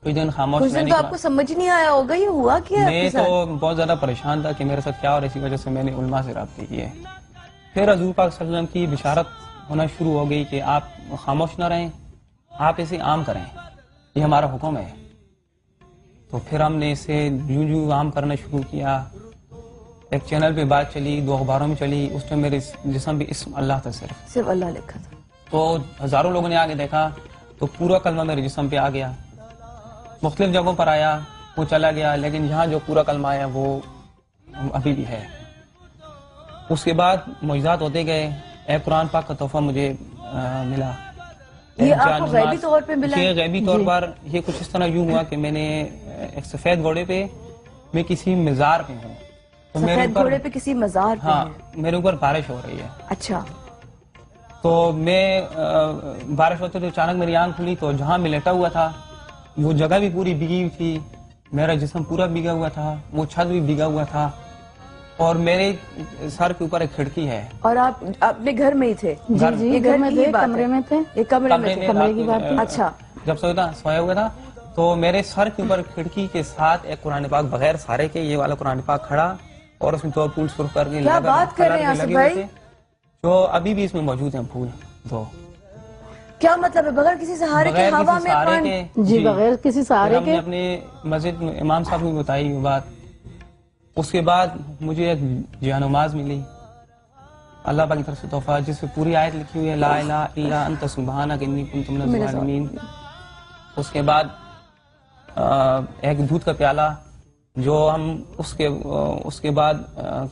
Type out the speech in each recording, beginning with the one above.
کچھ دن خاموش کچھ دن تو آپ کو سمجھ نہیں آیا ہوگا یہ ہوا کیا؟ میں تو بہت زیادہ پریشان تھا کہ میرے ساتھ کیا، اور اسی وجہ سے میں نے علماء سے رابطے کیے. پھر حضور پاک صلی اللہ علیہ وسلم کی بشارت ہونا شروع ہو گئی کہ آپ خاموش نہ رہیں، آپ اسے عام کریں، یہ ہمارا حکم ہے. تو پھر ہم نے اسے یوں عام کرنا شروع کیا. ایک چینل پہ بات چلی، 2 اخباروں میں چلی، اس میں میرے جسم پہ اسم اللہ تھا، صرف اللہ لکھا تھا. تو ہزاروں لوگوں نے آگے دیکھا تو پورا کلمہ میرے جسم پہ آ گیا. مختلف جگہوں پر آیا، وہ چلا گیا، لیکن یہاں جو پورا کلمہ آیا وہ ابھی بھی ہے. اس کے بعد معجزات ہوتے گئے. ایک قرآن پاک کا تحفہ مجھے ملا. یہ آپ کو غیبی طور پہ ملا؟ یہ غیبی طور پر یہ کچھ اس طرح یوں ہوا کہ میں نے ایک سفید گھوڑے پہ، میں کسی مزار پہ ہوں. سفید گھوڑے پہ کسی مزار پہ؟ ہاں، میرے اوپر بارش ہو رہی ہے. اچھا. تو میں بارش ہوتے تو اچانک میری آنکھ کھلی، تو جہاں میں لیٹا ہوا تھا وہ جگہ بھی پوری بھیگی ہوئی تھی، میرا جسم پورا بھیگا ہوا تھا، وہ چھت بھی بھیگا ہوا تھا، اور میرے سر کے اوپر ایک کھڑکی ہے. اور آپ اپنے گھر میں ہی تھے؟ جی یہ گھر میں تھے، کمرے میں تھے؟ یہ کمرے میں تھے، کمرے کی بات ہے. اچھا. جب سویا ہوا تھا تو میرے سر کے اوپر کھڑکی کے ساتھ ایک قرآن پاک بغیر سارے کے، یہ والا قرآن پاک کھڑا، اور اس میں 2 پھول سرخ کر کے کیا بات کر رہے ہیں آصف بھائی؟ جو ابھی بھی اس میں موجود ہیں پھول 2. کیا مطلب ہے؟ بغیر کسی سہارے کے ہوا میں قرآن؟ جی بغیر کسی سہارے کے. ہم نے اپنے مسجد میں امام صاحب کو بتائی وہ بات. اس کے بعد مجھے ایک جانماز ملی اللہ پاک کی طرف سے تحفہ، جس پہ پوری آیت لکھی ہوئی ہے، لا الہ الا انت سبحانک انی کنت من الظالمین. اس کے بعد ایک دودھ کا پیالہ، جو ہم اس کے بعد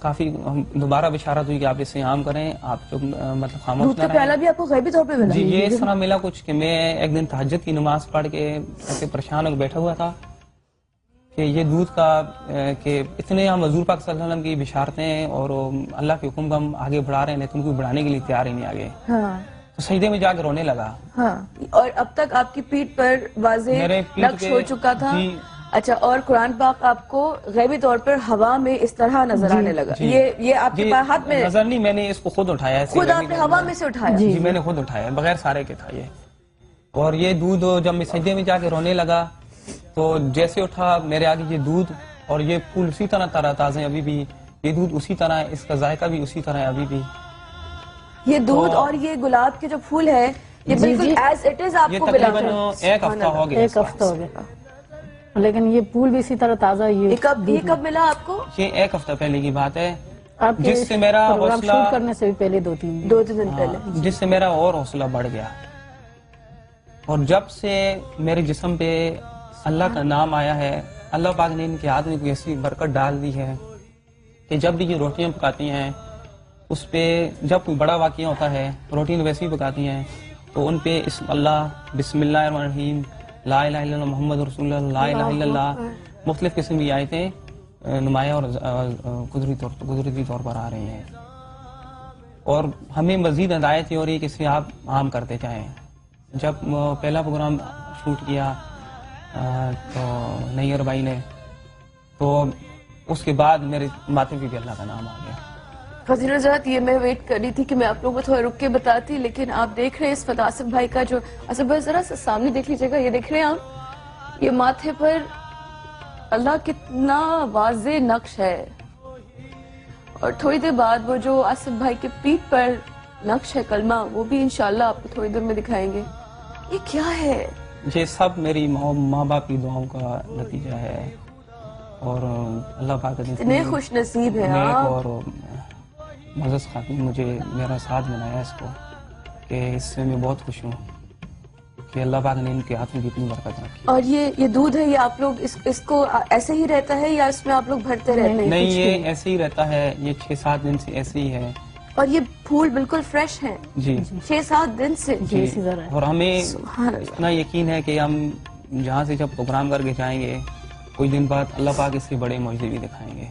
کافی دوبارہ بشارت ہوئی کہ آپ اسے عام کریں، آپ جو مطلب خاموش نہ رہیں. دودھ کا پیالہ بھی آپ کو غیبی طور پہ ملا؟ جی، یہ اس طرح ملا کچھ کہ میں ایک دن تہجد کی نماز پڑھ کے ایسے پریشان ہو کے بیٹھا ہوا تھا کہ یہ دودھ کا کہ اتنے ہم حضور پاک صلی اللہ علیہ وسلم کی بشارتیں اور اللہ کے حکم کو ہم آگے بڑھا رہے ہیں، لیکن ان کو بڑھانے کے لیے تیار ہی نہیں آگے. تو سجدے میں جا کے رونے لگا. ہاں. اور اب تک آپ کی پیٹھ پر واضح نقش ہو چکا تھا. اچھا. اور قرآن پاک آپ کو غیبی طور پر ہوا میں اس طرح نظر آنے لگا؟ یہ آپ کے پاس ہاتھ میں نظر نہیں، میں نے اس کو خود اٹھایا. خود آپ نے ہوا میں سے اٹھایا؟ جی میں نے خود اٹھایا، بغیر سارے کے تھا یہ. اور یہ دودھ جب میں سجدے میں جا کے رونے لگا تو جیسے اٹھا میرے آگے یہ دودھ، اور یہ پھول اسی طرح تازہ تازہ ہیں ابھی بھی، یہ دودھ اسی طرح ہے، اس کا ذائقہ بھی اسی طرح ہے ابھی بھی. یہ دودھ اور یہ گلاب کے جو پھول ہے یہ بالکل ایز اٹ از آپ کو ملا؟ یہ تقریباً 1 ہفتہ ہو گیا. 1 ہفتہ ہو گیا، لیکن یہ پھول بھی اسی طرح تازہ. یہ کب ملا آپ کو؟ یہ 1 ہفتہ پہلے کی بات ہے، جس سے میرا حوصلہ شوٹ کرنے سے بھی پہلے 2-3 دن پہلے، جس سے میرا اور حوصلہ بڑھ گیا. اور جب سے میرے جسم پہ اللہ کا نام آیا ہے، اللہ پاک نے ان کے ہاتھ میں کوئی ایسی برکت ڈال دی ہے کہ جب بھی یہ روٹیاں پکاتی ہیں، اس پہ جب کوئی بڑا واقعہ ہوتا ہے، روٹیاں ویسے ہی پکاتی ہیں تو ان پہ اللہ، بسم اللہ الرحمن الرحیم، لا الہ الا اللہ محمد رسول اللہ، لا الہ الا اللہ، مختلف قسم کی آیتیں نمایاں اور قدرتی طور پر آ رہی ہیں. اور ہمیں مزید ہدایت یہ ہو رہی ہے کہ اسے آپ عام کرتے جائیں. جب پہلا پروگرام شوٹ کیا تو نیئر بھائی نے، تو اس کے بعد میرے ماتھے پہ بھی اللہ کا نام آ گیا. فضیل حضرت، یہ میں ویٹ کر رہی تھی کہ میں آپ لوگوں کو تھوڑا رک کے بتاتی، لیکن آپ دیکھ رہے ہیں اس وقت آصف بھائی کا جو، آصف بھائی ذرا سامنے دیکھ لیجیے گا، یہ دیکھ رہے ہیں آپ، یہ ماتھے پر اللہ کتنا واضح نقش ہے. اور تھوڑی دیر بعد وہ جو آصف بھائی کے پیٹھ پر نقش ہے کلمہ، وہ بھی انشاءاللہ آپ کو تھوڑی دیر میں دکھائیں گے. یہ کیا ہے؟ یہ سب میری ماں باپ کی دعاؤں کا نتیجہ ہے، اور اللہ پاک اتنے خوش نصیب ہیں آپ. اور معزز خاتون مجھے میرا ساتھ بنایا اس کو، کہ اس سے میں بہت خوش ہوں کہ اللہ پاک نے ان کے ہاتھ میں کتنی برکت رکھی. اور یہ دودھ ہے، یہ آپ لوگ اس کو ایسے ہی رہتا ہے یا اس میں آپ لوگ بھرتے رہتے ہیں؟ نہیں، یہ ایسے ہی رہتا ہے، یہ 6-7 دن سے ایسے ہی ہے. اور یہ پھول بالکل فریش ہیں؟ جی 6-7 دن سے. جی. اور ہمیں اتنا یقین ہے کہ ہم جہاں سے جب پروگرام کر کے جائیں گے، کچھ دن بعد اللہ پاک اس کے بڑے معجزے بھی دکھائیں گے.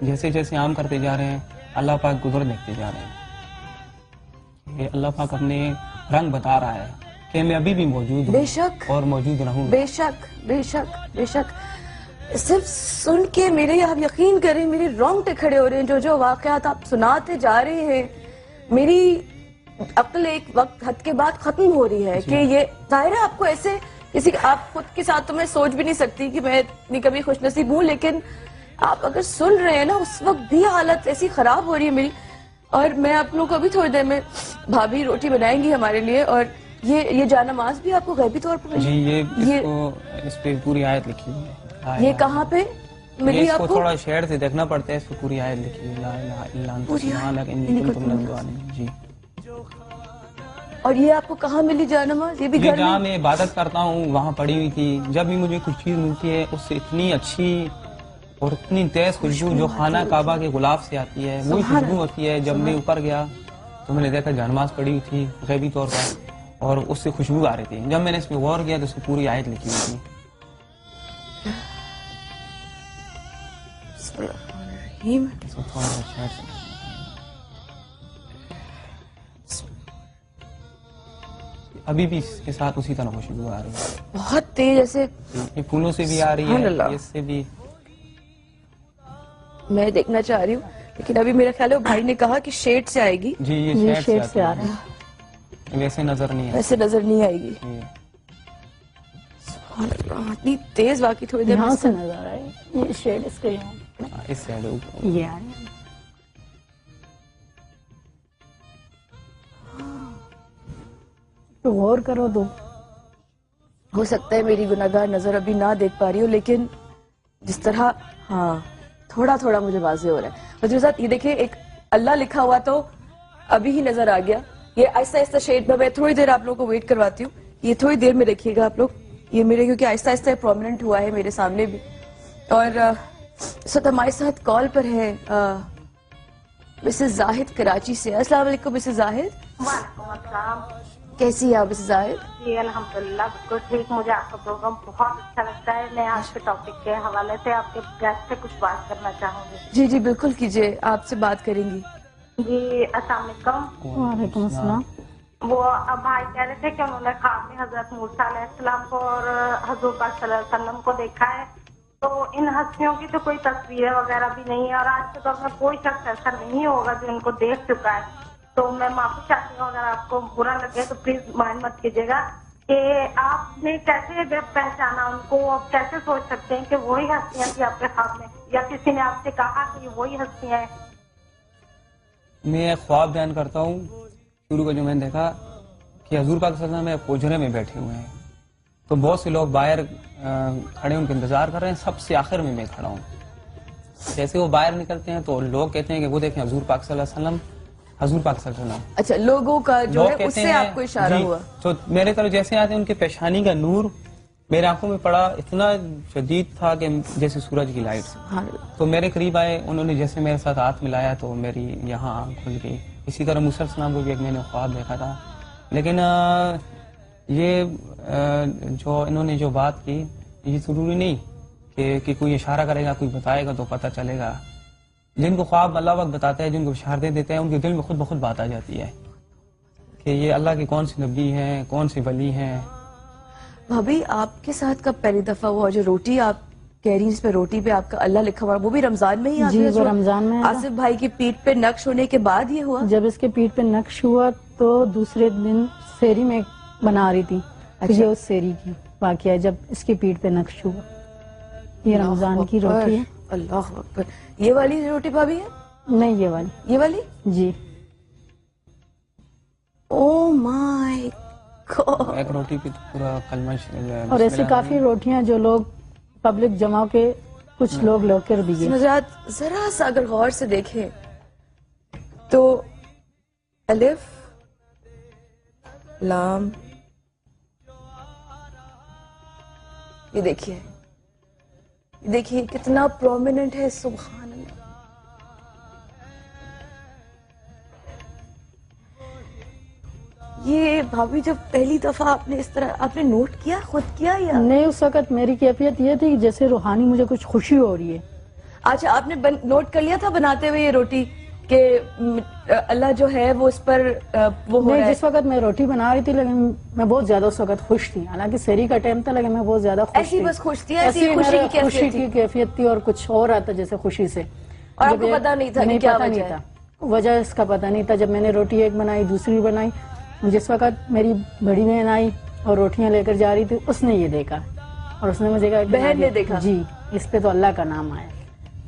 جیسے جیسے عام کرتے جا رہے ہیں، اللہ پاک قدرت دیکھتے جا رہے ہیں. یہ اللہ پاک اپنے رنگ بتا رہا ہے کہ میں ابھی بھی موجود ہوں، بے شک، اور موجود رہوں. بے شک بے شک بے شک. صرف سن کے میرے، آپ یقین کریں، میرے رونگٹے کھڑے ہو رہے ہیں. جو واقعات آپ سناتے جا رہے ہیں، میری عقل ایک وقت حد کے بعد ختم ہو رہی ہے کہ یہ ظاہر ہے آپ کو ایسے کسی آپ خود کے ساتھ تو میں سوچ بھی نہیں سکتی کہ میں اتنی کبھی خوش نصیب ہوں، لیکن آپ اگر سن رہے ہیں نا اس وقت بھی حالت ایسی خراب ہو رہی ہے میری. اور میں آپ لوگوں کو ابھی تھوڑی دیر میں بھابھی روٹی بنائیں گی ہمارے لیے. اور یہ جانماز بھی آپ کو غیبی طور پر جی اس پہ پوری آیت لکھی ہوئی ہے. یہ کہاں پہ ملی اس آپ کو کو؟ تھوڑا شیئر سے دیکھنا پڑتا ہے. اس پہ پوری آیت لکھی ہوئی لا الہ الا انت سبحانک انی کنت من الظالمین. جی اور یہ آپ کو کہاں ملی جانماز؟ یہ بھی یہ گھر جہاں میں؟ میں عبادت کرتا ہوں وہاں پڑی ہوئی تھی. جب بھی مجھے کچھ چیز ملتی ہے اس سے اتنی اچھی اور اتنی تیز خوشبو جو خانہ کعبہ کے غلاف سے آتی ہے وہی خوشبو ہوتی ہے. جب میں اوپر گیا تو میں نے دیکھا جانماز پڑی ہوئی تھی غیبی طور پر اور اس سے خوشبو آ رہی تھی. جب میں نے اس پہ غور کیا تو اس پہ پوری آیت لکھی ہوئی تھی. بسم اللہ الرحمن الرحیم. اس کو تھوڑا سا شیئر سے ابھی بھی اس کے ساتھ اسی طرح خوشبو آ رہی ہے. بہت تیز ایسے یہ پھولوں سے بھی آ رہی سبحان ہے اللہ. اس سے بھی. میں دیکھنا چاہ رہی ہوں لیکن ابھی میرا خیال ہے وہ بھائی نے کہا کہ شیڈ سے آئے گی. جی یہ یہ شیڈ شیڈ سے آ رہے ہیں. ہے ویسے نظر نہیں ہے. ایسے نظر نہیں آئے گی. جی. سبحان اللہ اتنی تیز واقعی تھوڑی دیر یہاں میں سے نظر آ رہا ہے. یہ شیڈ اس کے یہاں اس سائڈ یہ آ رہے ہیں. تو غور کرو تو ہو سکتا ہے میری گناہگار نظر ابھی نہ دیکھ پا رہی ہو لیکن جس طرح ہاں تھوڑا تھوڑا مجھے واضح ہو رہا ہے. حضور صاحب یہ دیکھیں ایک اللہ لکھا ہوا تو ابھی ہی نظر آ گیا. یہ آہستہ آہستہ شیڈ میں تھوڑی دیر آپ لوگوں کو ویٹ کرواتی ہوں. یہ تھوڑی دیر میں دیکھیے گا آپ لوگ. یہ میرے کیونکہ آہستہ آہستہ پرومیننٹ ہوا ہے میرے سامنے بھی. اور اس وقت ہمارے ساتھ کال پر ہے مسز زاہد کراچی سے. السلام علیکم مسز زاہد. وعلیکم السلام. کیسی ہے آپ مسز زاہد؟ جی الحمدللہ بالکل ٹھیک. مجھے آپ کا پروگرام بہت اچھا لگتا ہے. میں آج کے ٹاپک کے حوالے سے آپ کے گیسٹ سے کچھ بات کرنا چاہوں گی. جی جی بالکل کیجیے. آپ سے بات کریں گی. جی السلام علیکم. وعلیکم السلام. وہ اب بھائی کہہ رہے تھے کہ انہوں نے خواب میں حضرت موسیٰ علیہ السلام کو اور حضور پاک صلی اللہ علیہ وسلم کو دیکھا ہے. تو ان ہستیوں کی تو کوئی تصویریں وغیرہ بھی نہیں ہے اور آج کے دور میں کوئی شخص ایسا نہیں ہوگا جو ان کو دیکھ چکا ہے. تو میں معافی چاہتی ہوں اگر آپ کو برا لگے تو پلیز مائنڈ مت کیجیے گا کہ آپ نے کیسے پہچانا ان کو. آپ کیسے سوچ سکتے ہیں کہ وہی ہستیاں تھیں آپ کے خواب میں یا کسی نے آپ سے کہا کہ یہ وہی ہستیاں ہیں؟ میں ایک خواب بیان کرتا ہوں. شروع کا جو میں نے دیکھا کہ حضور پاک صلی اللہ علیہ وسلم حجرے میں بیٹھے ہوئے ہیں تو بہت سے لوگ باہر کھڑے ان کے انتظار کر رہے ہیں. سب سے آخر میں کھڑا ہوں. جیسے وہ باہر نکلتے ہیں تو لوگ کہتے ہیں کہ وہ دیکھیں حضور پاک صلی اللہ علیہ وسلم حضور پاک صلی اللہ علیہ وسلم. اچھا لوگوں کا جو لوگ ہے اس کہتے سے ہیں آپ کو اشارہ جی ہوا. تو میرے طرف جیسے آتے ہیں ان کے پیشانی کا نور میرے آنکھوں میں پڑا. اتنا شدید تھا کہ جیسے سورج کی لائٹ سے. سبحان اللہ. تو میرے قریب آئے. انہوں نے جیسے میرے ساتھ ہاتھ ملایا تو میری یہاں آنکھ کھل گئی. اسی طرح موسیٰ علیہ السلام کو بھی ایک میں نے خواب دیکھا تھا. لیکن یہ جو انہوں نے جو بات کی یہ ضروری نہیں کہ کوئی اشارہ کرے گا کوئی بتائے گا تو پتہ چلے گا. جن کو خواب اللہ وقت بتاتا ہے جن کو اشارے دیتے ہیں ان کے دل میں خود بخود بات آ جاتی ہے کہ یہ اللہ کے کون سے نبی ہیں کون سے ولی ہیں. بھابھی آپ کے ساتھ کب پہلی دفعہ ہوا جو روٹی آپ کہہ رہی ہیں اس پہ روٹی پہ آپ کا اللہ لکھا ہوا وہ بھی رمضان میں ہی جی وہ رمضان میں آصف بھائی کی پیٹھ پہ نقش ہونے کے بعد یہ ہوا؟ جب اس کے پیٹ پہ نقش ہوا تو دوسرے دن سیری میں بنا رہی تھی. یہ اس سیری کی واقعہ ہے جب اس کے پیٹ پہ نقش ہوا. یہ رمضان کی روٹی ہے. اللہ اکبر. یہ والی روٹی بھابھی ہے؟ نہیں یہ والی. یہ والی؟ جی. او مائی گاڈ. ایک روٹی پہ پورا کلمہ اور ایسی کافی روٹیاں جو لوگ پبلک جمع کے کچھ لوگ لو کر دیے. نظرات ذرا سا اگر غور سے دیکھیں تو الف لام یہ دیکھیے کتنا پرومیننٹ ہے. سبحان اللہ. یہ بھابھی جب پہلی دفعہ آپ نے اس طرح آپ نے نوٹ کیا خود کیا یا نہیں؟ اس وقت میری کیفیت یہ تھی کہ جیسے روحانی مجھے کچھ خوشی ہو رہی ہے. اچھا آپ نے نوٹ کر لیا تھا بناتے ہوئے یہ روٹی کہ اللہ جو ہے وہ اس پر وہ ہو رہا ہے؟ جس وقت میں روٹی بنا رہی تھی لیکن میں بہت زیادہ اس وقت خوش تھی. حالانکہ سحری کا ٹائم تھا لیکن میں بہت زیادہ خوش تھی. ایسی بس خوش تھی. ایسی خوشی کی کیفیت تھی اور کچھ اور آتا جیسے خوشی سے. اور آپ کو پتا نہیں تھا کہ کیا وجہ ہے؟ وجہ اس کا پتا نہیں تھا. جب میں نے روٹی ایک بنائی دوسری بنائی جس وقت میری بڑی بہن آئی اور روٹیاں لے کر جا رہی تھی، اس نے یہ دیکھا اور اس نے مجھے کہا کہ بہن نے دیکھا؟ جی اس پہ تو اللہ کا نام آیا،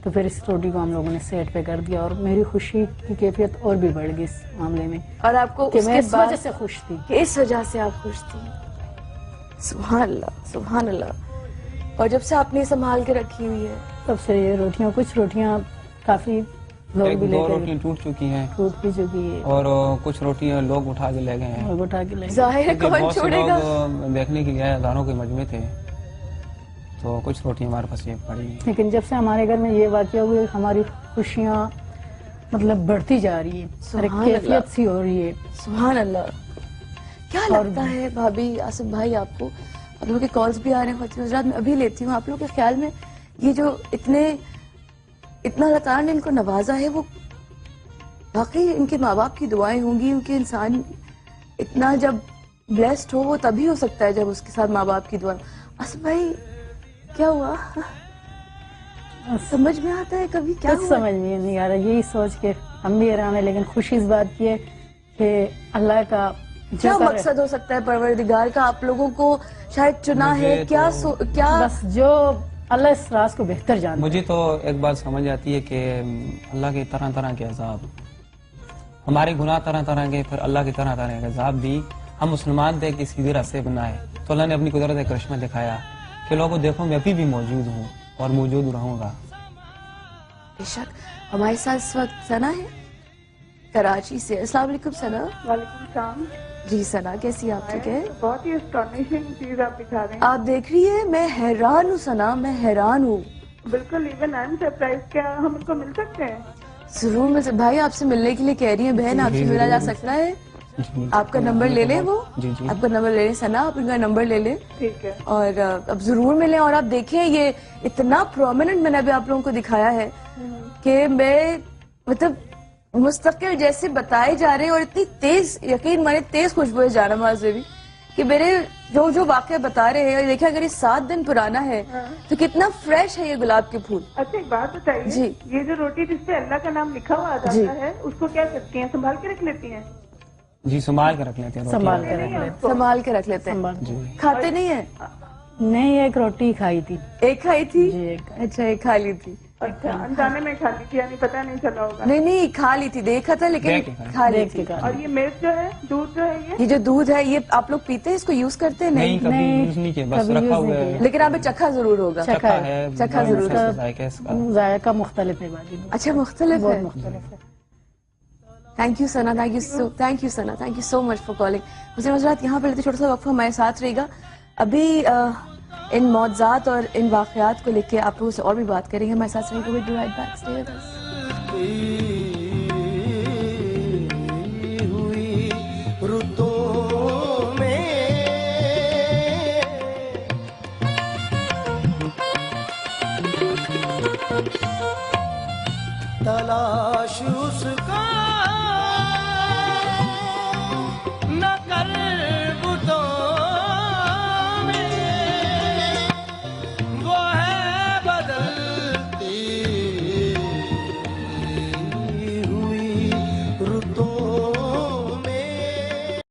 تو پھر اس روٹی کو ہم لوگوں نے سیٹ پہ کر دیا اور میری خوشی کی کیفیت اور بھی بڑھ گئی اس معاملے میں اور آپ کو کہ اس میں کے اس بعد وجہ سے خوش تھی. کہ اس وجہ سے آپ خوش تھی. سبحان اللہ سبحان اللہ. اور جب سے آپ نے سنبھال کے رکھی ہوئی ہے؟ تب سے یہ روٹیاں، کچھ روٹیاں کافی لوگ ایک بھی لے دو کر روٹیاں ٹوٹ چکی ہیں ٹوٹ بھی چکی ہے اور کچھ روٹیاں لوگ اٹھا کے لے گئے ہیں. اور اٹھا کے لے گئے. ظاہر ہے کیونکہ کون بہت سے چھوڑے گا. لوگ دیکھنے کے لیے آئے، ہزاروں کے مجمع تھے، تو کچھ روٹیاں ہمارے پاس ایک پڑی. لیکن جب سے ہمارے گھر میں یہ واقعہ ہوئے ہماری خوشیاں مطلب بڑھتی جا رہی ہے، سبحان کیفیت اللہ. سی ہو رہی ہے. سبحان اللہ. کیا لگتا ہے بھابھی، آصف بھائی، آپ کو؟ آپ لوگوں کے کالز بھی آ رہے ہیں، خواتین حضرات میں ابھی لیتی ہوں. آپ لوگوں کے خیال میں یہ جو اتنا اللہ تعالیٰ نے ان کو نوازا ہے، وہ واقعی ان کے ماں باپ کی دعائیں ہوں گی؟ کیونکہ انسان اتنا جب بلیسڈ ہو وہ تبھی ہو سکتا ہے جب اس کے ساتھ ماں باپ کی دعائیں. آصف بھائی کیا ہوا؟ سمجھ میں آتا ہے کبھی کیا کچھ ہوا؟ سمجھ میں نہیں آ رہا. یہی سوچ کے ہم بھی حیران ہیں، لیکن خوشی اس بات کی ہے کہ اللہ کا کیا جو مقصد ہو سکتا ہے پروردگار کا آپ لوگوں کو شاید چنا ہے؟ کیا بس جو اللہ اس راز کو بہتر جانتا ہے. مجھے تو ایک بات سمجھ آتی ہے کہ اللہ کے طرح طرح کے عذاب، ہمارے گناہ طرح طرح کے، پھر اللہ کے طرح طرح کے عذاب بھی. ہم مسلمان تھے کہ سیدھے راستے بنائے، تو اللہ نے اپنی قدرت کرشمہ دکھایا کہ لوگوں دیکھو میں ابھی بھی موجود ہوں اور موجود رہوں گا. بے شک. ہمارے ساتھ اس وقت ثنا ہے کراچی سے. السلام علیکم ثنا. وعلیکم السلام. جی ثنا، کیسی آپ؟ ٹھیک ہے. بہت ہی اسٹانشنگ چیز آپ دکھا رہے ہیں. آپ دیکھ رہی ہے، میں حیران ہوں ثنا، میں حیران ہوں. بالکل ایون آئی ایم سرپرائز. کیا ہم ان کو مل سکتے ہیں؟ ضرور مل بھائی آپ سے ملنے کے لیے کہہ رہی ہیں بہن، آپ سے ملا جا سکتا ہے. آپ کا نمبر لے لیں. وہ جی جی آپ کا نمبر لے لیں ثنا، آپ ان کا نمبر لے لیں ٹھیک ہے. اور اب ضرور ملیں. اور آپ دیکھیں یہ اتنا پرومیننٹ میں نے ابھی آپ لوگوں کو دکھایا ہے کہ میں مطلب مستقل جیسے بتائے جا رہے ہیں اور اتنی تیز، یقین مانے تیز خوشبو ہے جانماز سے بھی، کہ میرے جو واقعہ بتا رہے ہیں. دیکھیں اگر یہ 7 دن پرانا ہے تو کتنا فریش ہے یہ گلاب کے پھول. اچھا ایک بات بتائیے، جی. یہ جو روٹی جس پہ اللہ کا نام لکھا ہوا جی. آتا ہے اس کو کیا کرتی ہیں؟ سنبھال کے رکھ لیتی ہیں؟ جی سنبھال کے رکھ لیتے ہیں روٹی. سنبھال کے رکھ لیتے سنبھال کے رکھ لیتے ہیں. سنبھال. جی کھاتے نہیں ہیں؟ نہیں، ایک روٹی کھائی تھی. ایک کھائی تھی؟ جی ایک. اچھا ایک کھا لی تھی. اچھا انجانے میں کھا لی تھی، یعنی پتہ نہیں چلا ہوگا. نہیں کھا لی تھی، دیکھا تھا لیکن دیکھ کے کھائی. کھا لی دیکھ تھی. کے کھا اور یہ ملک جو ہے، دودھ جو ہے یہ جو دودھ ہے یہ آپ لوگ پیتے ہیں، اس کو یوز کرتے ہیں؟ نہیں نہیں. کبھی نہیں، یوز نہیں کیا، بس کبھی رکھا یوز ہوا نہیں ہے. لیکن آپ نے چکھا ضرور ہوگا. چکھا ہے. چکھا ضرور ہے ہے. ذائقہ اس کا. ذائقہ مختلف ہے باقی. اچھا مختلف بہت ہے. مختلف ہے. Thank you Sana, thank you Sana, thank you so much for calling. حسین حضرات یہاں پہ لیتے چھوٹا سا وقفہ ہمارے ساتھ رہے گا. ابھی ان معجزات اور ان واقعات کو لے کے آپ لوگوں سے اور بھی بات کریں گے. ہمارے ساتھ رہے گا. We'll be right back. Stay with us. ہوئی رتوں میں تلاش اس کا